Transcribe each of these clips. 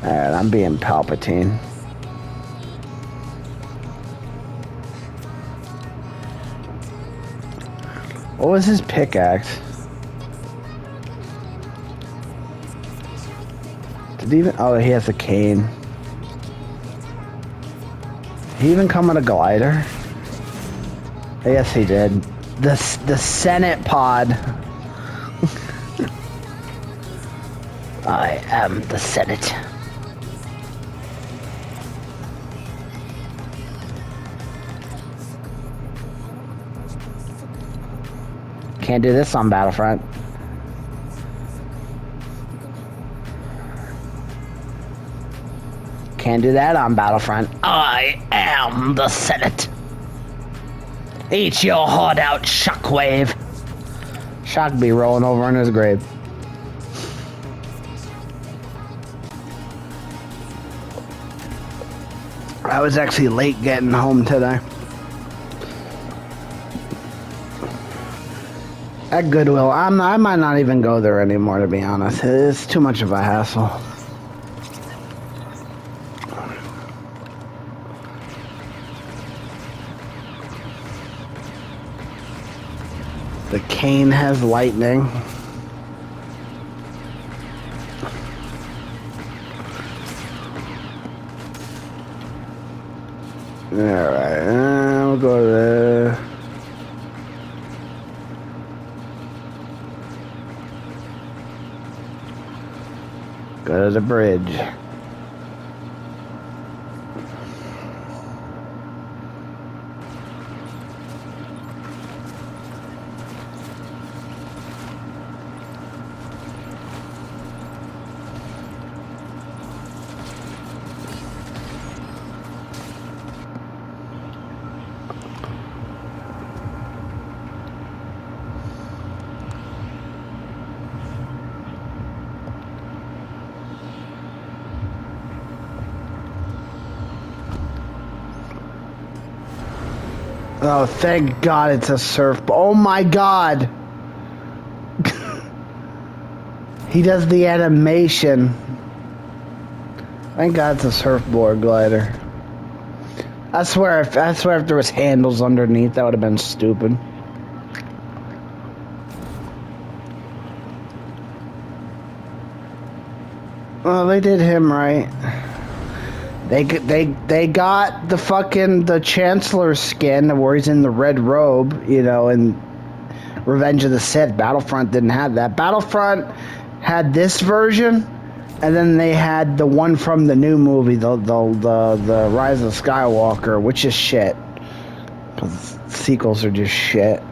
Alright, I'm being Palpatine. What was his pickaxe? Did he even... Oh, he has a cane. Did he even come with a glider? Yes, he did. The Senate pod. I am the Senate. Can't do this on Battlefront. Can't do that on Battlefront. I am the Senate. Eat your heart out, Shockwave. Shock be rolling over in his grave. I was actually late getting home today. At Goodwill, I might not even go there anymore, to be honest. It's too much of a hassle. The cane has lightning. Alright, we'll go there. Go to the bridge. Oh, thank God it's a surfboard. Oh my God. He does the animation. Thank God it's a surfboard glider. I swear if there was handles underneath, that would have been stupid. Well, they did him right. They got the Chancellor skin where he's in the red robe, you know, and Revenge of the Sith. Battlefront didn't have that. Battlefront had this version, and then they had the one from the new movie, the Rise of Skywalker, which is shit. 'Cause sequels are just shit.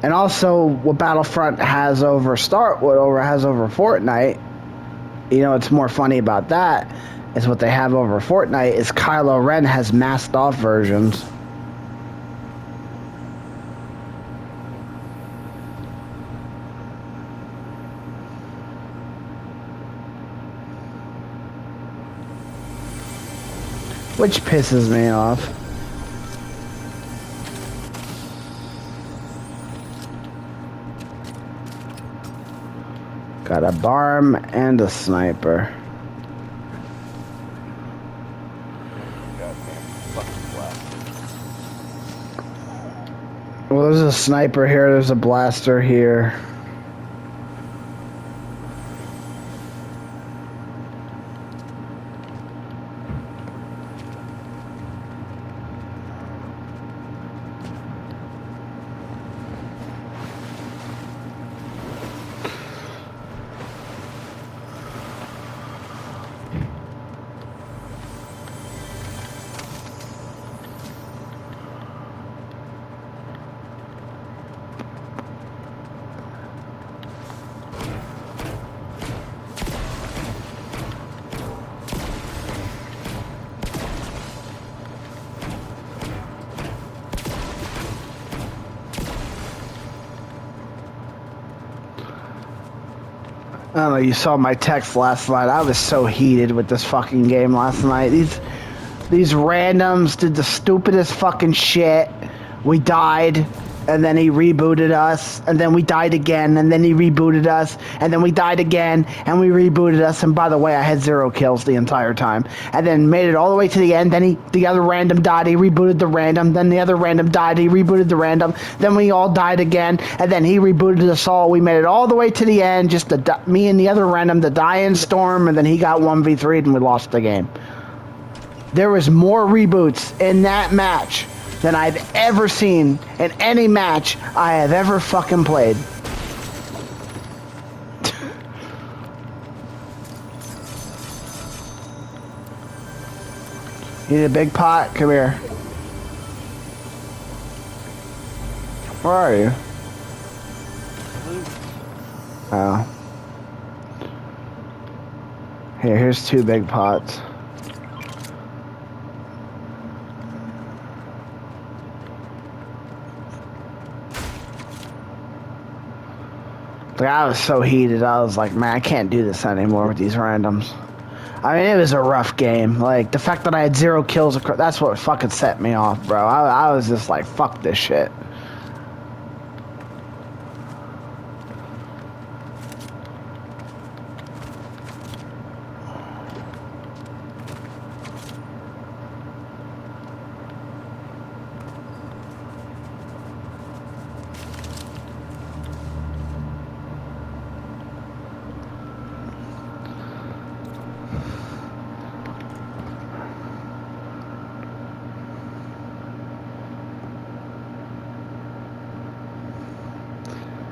And also, what Battlefront has over Fortnite. You know what's more funny about that is what they have over Fortnite is Kylo Ren has masked off versions. Which pisses me off. Got a barm and a sniper. Well, there's a sniper here, there's a blaster here. I don't know, you saw my text last night. I was so heated with this fucking game last night. These randoms did the stupidest fucking shit. We died. And then he rebooted us, and then we died again, and then he rebooted us, and then we died again, and we rebooted us. And by the way, I had 0 kills the entire time. And then made it all the way to the end. Then the other random died. He rebooted the random. Then the other random died. He rebooted the random. Then we all died again, and then he rebooted us all. We made it all the way to the end. Just me and the other random, the die-in storm, and then he got 1v3'd, and we lost the game. There was more reboots in that match than I've ever seen in any match I have ever fucking played. You need a big pot? Come here. Where are you? Oh. Here's 2 big pots. Like, I was so heated, I was like, man, I can't do this anymore with these randoms. I mean, it was a rough game. Like, the fact that I had 0 kills, that's what fucking set me off, bro. I was just like, fuck this shit.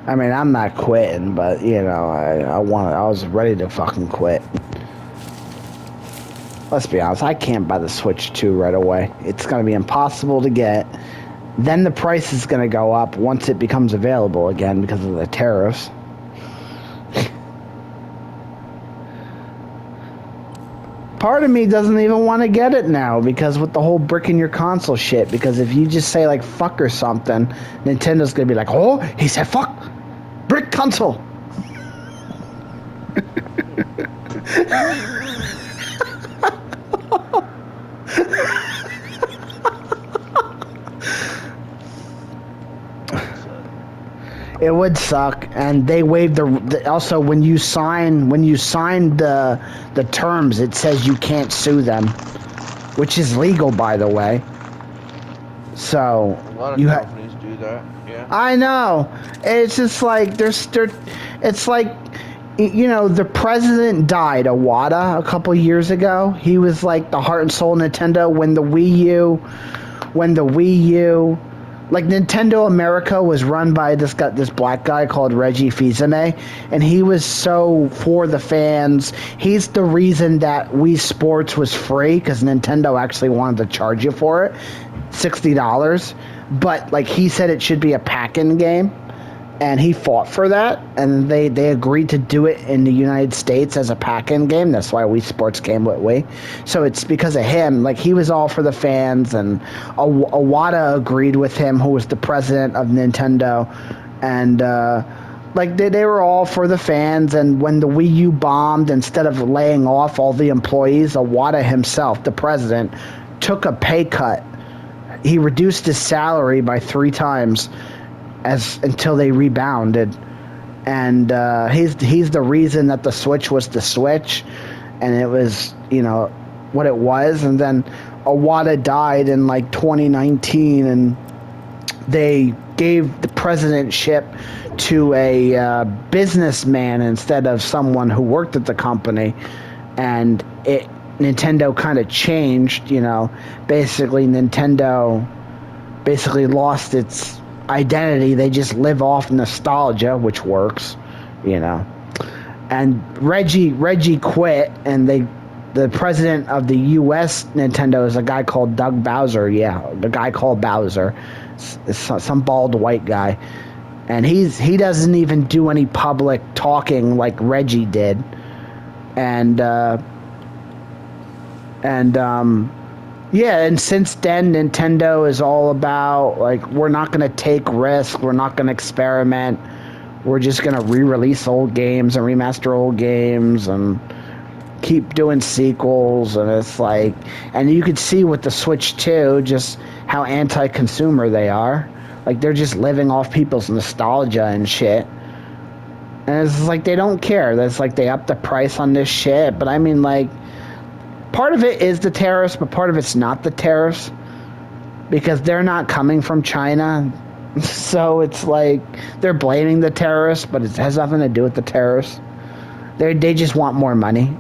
I mean, I'm not quitting, but you know, I was ready to fucking quit. Let's be honest, I can't buy the Switch 2 right away. It's gonna be impossible to get. Then the price is gonna go up once it becomes available again because of the tariffs. Part of me doesn't even want to get it now because with the whole brick in your console shit, because if you just say like fuck or something, Nintendo's gonna be like, oh, he said fuck, brick console. It would suck, and they waived also when you sign the terms, it says you can't sue them, which is legal, by the way. So a lot of companies do that. Yeah. I know. It's just like it's like, you know, the president died, Iwata, a couple years ago. He was like the heart and soul of Nintendo when the Wii U. Like, Nintendo America was run by this black guy called Reggie Fils-Aimé, and he was so for the fans. He's the reason that Wii Sports was free, because Nintendo actually wanted to charge you for it, $60. But, like, he said it should be a pack-in game, and he fought for that, and they agreed to do it in the United States as a pack-in game. That's why Wii Sports came with Wii. So it's because of him. Like, he was all for the fans, and Iwata agreed with him, who was the president of Nintendo, and like they were all for the fans. And when the Wii U bombed, instead of laying off all the employees, Iwata himself, the president, took a pay cut. He reduced his salary by 3 times until they rebounded, and he's the reason that the Switch was the Switch, and it was, you know, what it was. And then Iwata died in like 2019, and they gave the presidentship to a businessman instead of someone who worked at the company, and Nintendo kind of changed. You know, Nintendo lost its identity. They just live off nostalgia, which works, you know. And Reggie quit, and the president of the U.S. Nintendo is a guy called Doug Bowser. Yeah, the guy called Bowser, some bald white guy, and he doesn't even do any public talking like Reggie did, yeah, and since then, Nintendo is all about, like, we're not going to take risks, we're not going to experiment, we're just going to re-release old games and remaster old games and keep doing sequels. And it's like, and you could see with the Switch 2 just how anti-consumer they are. Like they're just living off people's nostalgia and shit. And it's like they don't care. That's like they up the price on this shit. But I mean, like, part of it is the tariffs, but part of it's not the tariffs because they're not coming from China. So it's like they're blaming the terrorists, but it has nothing to do with the terrorists. They just want more money.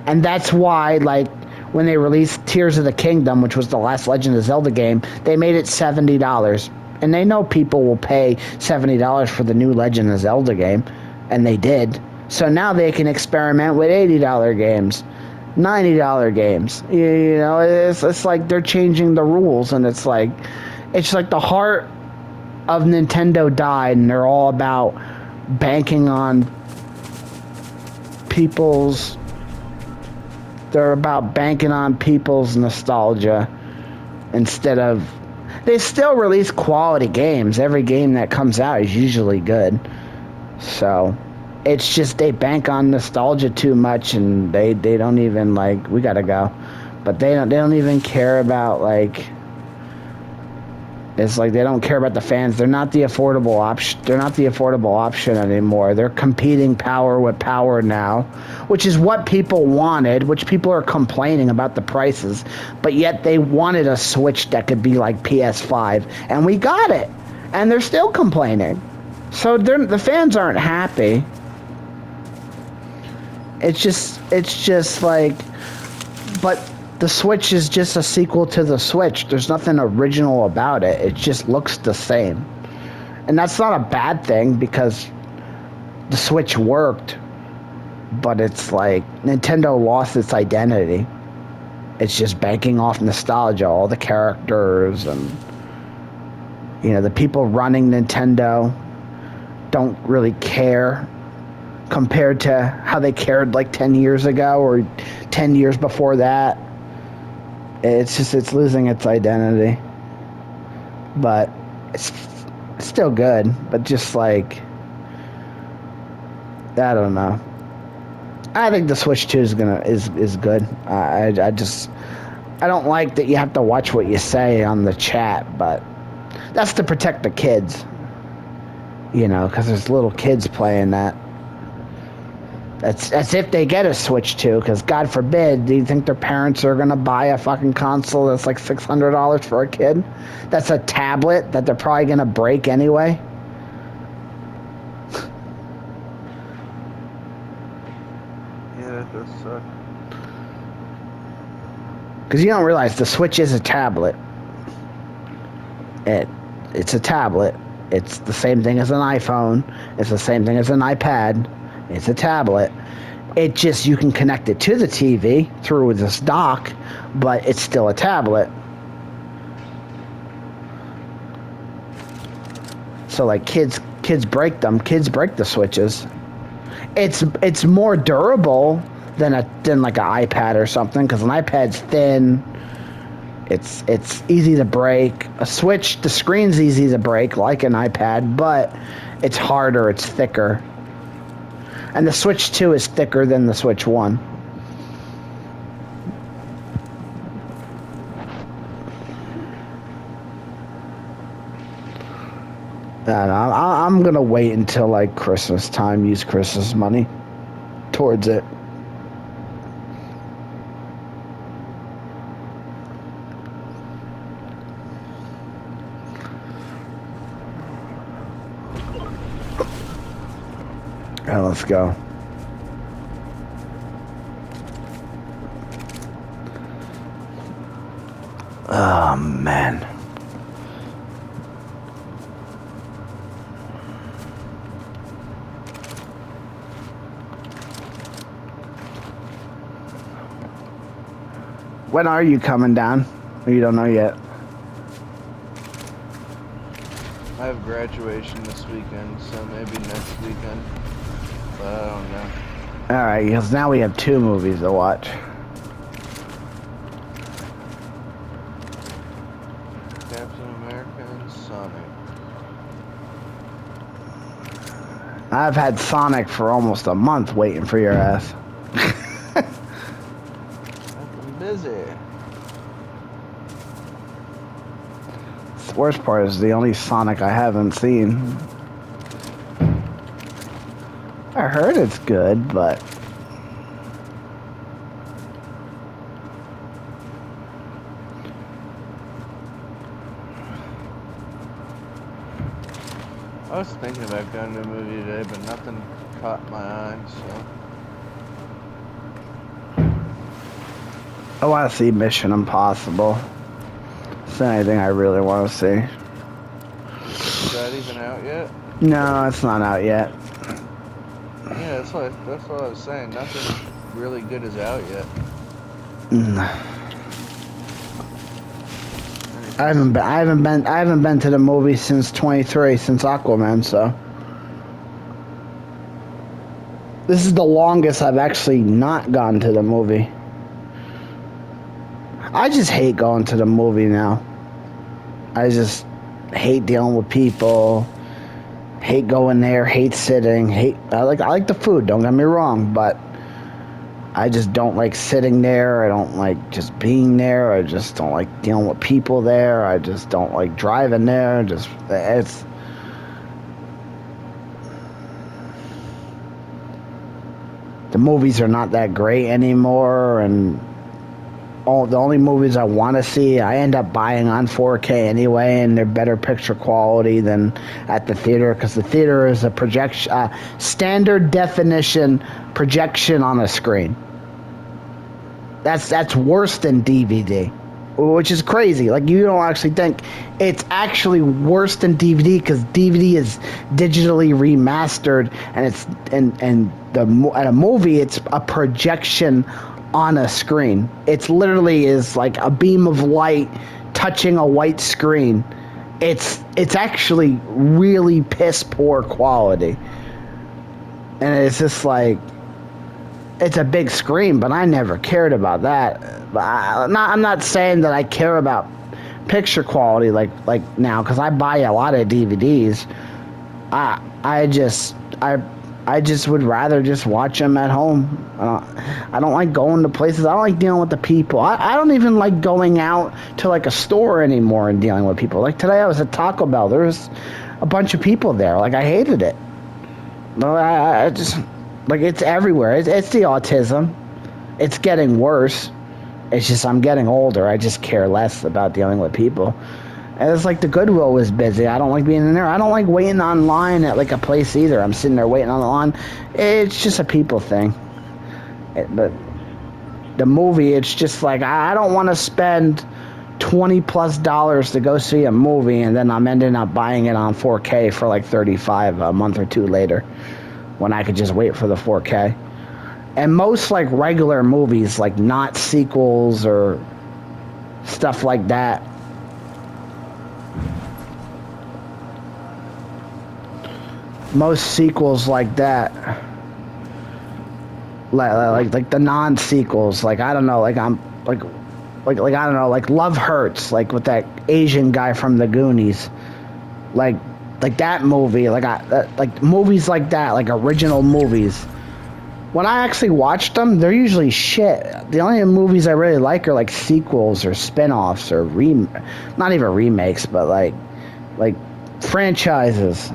And that's why, like, when they released Tears of the Kingdom, which was the last Legend of Zelda game, they made it $70. And they know people will pay $70 for the new Legend of Zelda game, and they did. So now they can experiment with $80 games, $90 games. You know, it's like they're changing the rules, and it's like the heart of Nintendo died, and they're all about banking on people's. They're about banking on people's nostalgia instead of. They still release quality games. Every game that comes out is usually good. So, it's just they bank on nostalgia too much, and they don't even like. We gotta go, but they don't even care about like. It's like they don't care about the fans. They're not the affordable option. They're not the affordable option anymore. They're competing power with power now, which is what people wanted. Which people are complaining about the prices, but yet they wanted a Switch that could be like PS5, and we got it, and they're still complaining. So the fans aren't happy. It's just like, but. The Switch is just a sequel to the Switch. There's nothing original about it. It just looks the same. And that's not a bad thing because the Switch worked, but it's like Nintendo lost its identity. It's just banking off nostalgia, all the characters and the people running Nintendo don't really care compared to how they cared like 10 years ago or 10 years before that. It's losing its identity, but it's still good. But just like, I don't know. I think the Switch 2 is good. I don't like that you have to watch what you say on the chat, but that's to protect the kids, because there's little kids playing that. That's if they get a Switch 2, because God forbid, do you think their parents are going to buy a fucking console that's like $600 for a kid? That's a tablet that they're probably going to break anyway. Yeah, that does suck. Because you don't realize the Switch is a tablet. It's a tablet. It's the same thing as an iPhone. It's the same thing as an iPad. It's a tablet. It just, you can connect it to the TV through this dock, but it's still a tablet. So like kids break them. Kids break the Switches. It's more durable than like an iPad or something, because an iPad's thin. It's easy to break. A Switch, the screen's easy to break like an iPad, but it's harder. It's thicker. And the Switch 2 is thicker than the Switch 1. I don't know, I'm going to wait until like Christmas time, use Christmas money towards it. Let's go. Oh, man. When are you coming down? Or you don't know yet? I have graduation this weekend, so maybe next weekend. But I don't know. Alright, because now we have 2 movies to watch. Captain America and Sonic. I've had Sonic for almost a month waiting for your ass. I've been busy. The worst part is the only Sonic I haven't seen. I heard it's good, but I was thinking about going to a movie today, but nothing caught my eye, so. I want to see Mission Impossible. It's the only thing I really want to see. Is that even out yet? No, it's not out yet. Yeah, that's what I was saying. Nothing really good is out yet. I haven't been to the movie since 23, since Aquaman, so this is the longest I've actually not gone to the movie. I just hate going to the movie now. I just hate dealing with people. Hate going there. Hate sitting. I like the food. Don't get me wrong, but I just don't like sitting there. I don't like just being there. I just don't like dealing with people there. I just don't like driving there. The movies are not that great anymore, and the only movies I want to see, I end up buying on 4K anyway, and they're better picture quality than at the theater, because the theater is a projection, standard definition projection on a screen. That's worse than DVD, which is crazy. Like, you don't actually think it's actually worse than DVD, because DVD is digitally remastered, and at a movie it's a projection on a screen. It's literally is like a beam of light touching a white screen. It's actually really piss poor quality, and it's just like, it's a big screen, but I never cared about that. But I'm not saying that I care about picture quality like now, because I buy a lot of DVDs. I just would rather just watch them at home. I don't like going to places. I don't like dealing with the people. I don't even like going out to like a store anymore and dealing with people. Like today I was at Taco Bell. There was a bunch of people there. Like, I hated it. No, I just, like, it's everywhere. It's the autism. It's getting worse. It's just I'm getting older. I just care less about dealing with people. And it's like the Goodwill was busy. I don't like being in there. I don't like waiting online at like a place either. I'm sitting there waiting on the line. It's just a people thing. But the movie, it's just like, I don't want to spend $20+ to go see a movie, and then I'm ending up buying it on 4K for like $35 a month or two later, when I could just wait for the 4K. And most like regular movies, like not sequels or stuff like that, most sequels like that, like the non-sequels, like, I don't know, like I'm like I don't know, like Love Hurts, like with that Asian guy from the Goonies, like that movie, like movies like that, like original movies. When I actually watch them, they're usually shit. The only movies I really like are like sequels or spin-offs or not even remakes, but like franchises.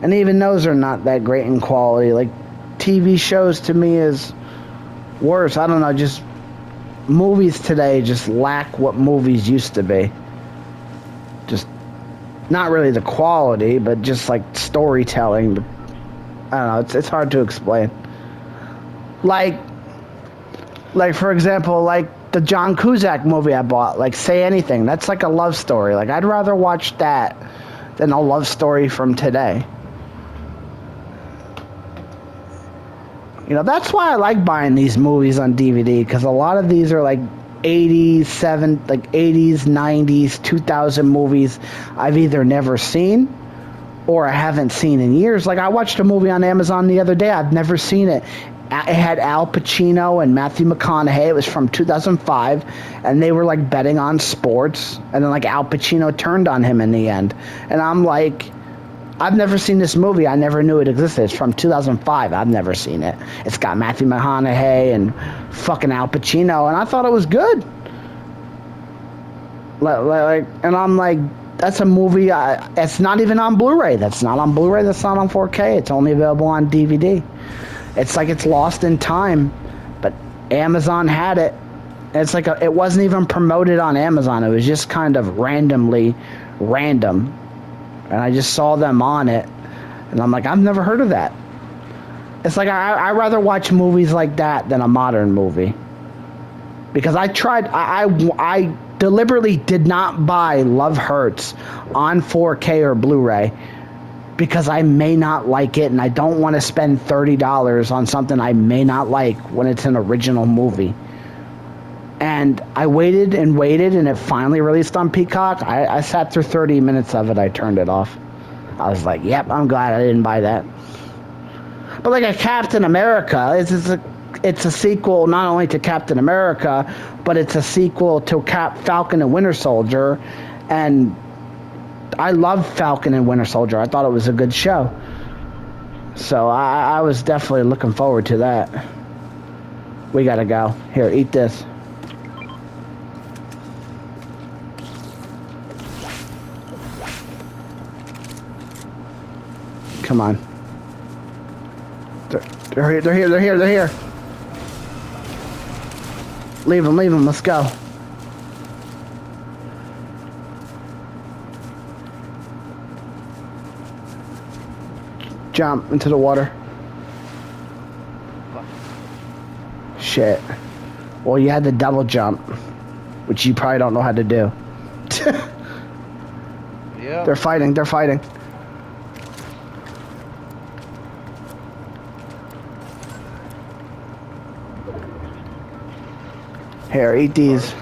And even those are not that great in quality. Like, TV shows to me is worse. I don't know, just movies today just lack what movies used to be. Just not really the quality, but just like storytelling. I don't know, it's hard to explain. Like for example, like the John Cusack movie I bought, like Say Anything. That's like a love story. Like, I'd rather watch that than a love story from today. You know, that's why I like buying these movies on DVD, because a lot of these are like 80s, 90s, 2000 movies I've either never seen or I haven't seen in years. Like, I watched a movie on Amazon the other day. I've never seen it. It had Al Pacino and Matthew McConaughey. It was from 2005, and they were like betting on sports, and then like Al Pacino turned on him in the end. And I'm like, I've never seen this movie. I never knew it existed. It's from 2005. I've never seen it. It's got Matthew McConaughey and fucking Al Pacino, and I thought it was good. And I'm like, That's a movie. It's not even on Blu-ray. That's not on Blu-ray. That's not on 4K. It's only available on DVD. It's like it's lost in time, but Amazon had it. It's like it wasn't even promoted on Amazon. It was just kind of randomly random, and I just saw them on it, and I'm like, I've never heard of that. It's like I rather watch movies like that than a modern movie, because I tried. I deliberately did not buy Love Hurts on 4K or Blu-ray because I may not like it, and I don't want to spend $30 on something I may not like when it's an original movie. And I waited and waited, and it finally released on Peacock. I sat through 30 minutes of it. I turned it off. I was like, yep, I'm glad I didn't buy that. But like a Captain America, it's a sequel not only to Captain America, but it's a sequel to Falcon and Winter Soldier. And I love Falcon and Winter Soldier. I thought it was a good show. So I was definitely looking forward to that. We gotta go. Here, eat this. Come on. They're here. Leave them, let's go. Jump into the water. Shit. Well, you had the double jump, which you probably don't know how to do. Yeah. They're fighting. Here, eat these.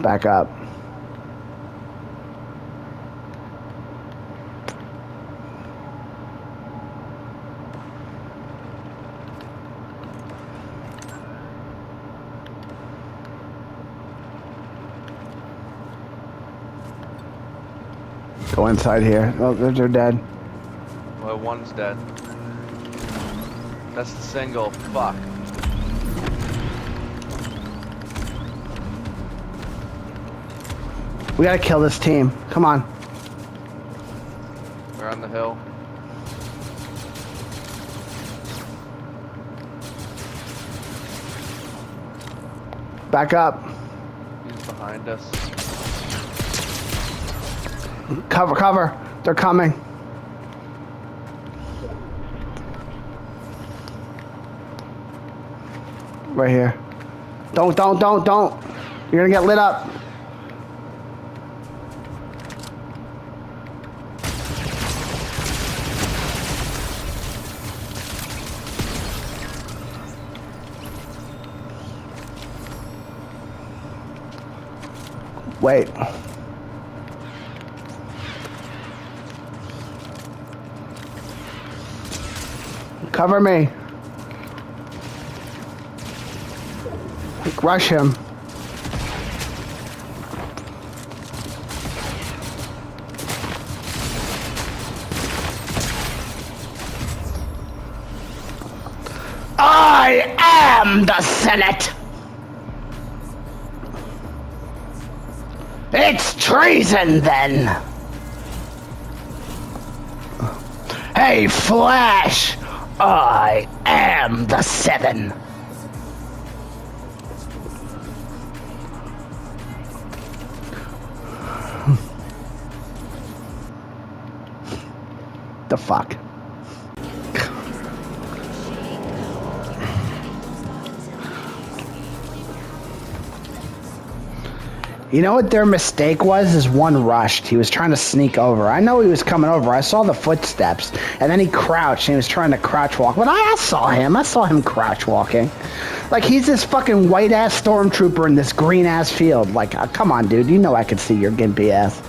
Back up. Go inside here. Oh, they're dead. Well, one's dead. That's the single. Fuck. We gotta kill this team. Come on. They're on the hill. Back up. He's behind us. Cover. They're coming. Right here. Don't. You're gonna get lit up. Wait. Cover me. Rush him. I am the Senate. It's treason, then. Hey, Flash. I am the Seven. The fuck? You know what their mistake was? Is one rushed. He was trying to sneak over. I know he was coming over. I saw the footsteps. And then he crouched and he was trying to crouch walk. But I saw him. I saw him crouch walking. Like, he's this fucking white-ass stormtrooper in this green-ass field. Like, come on, dude. You know I could see your gimpy ass.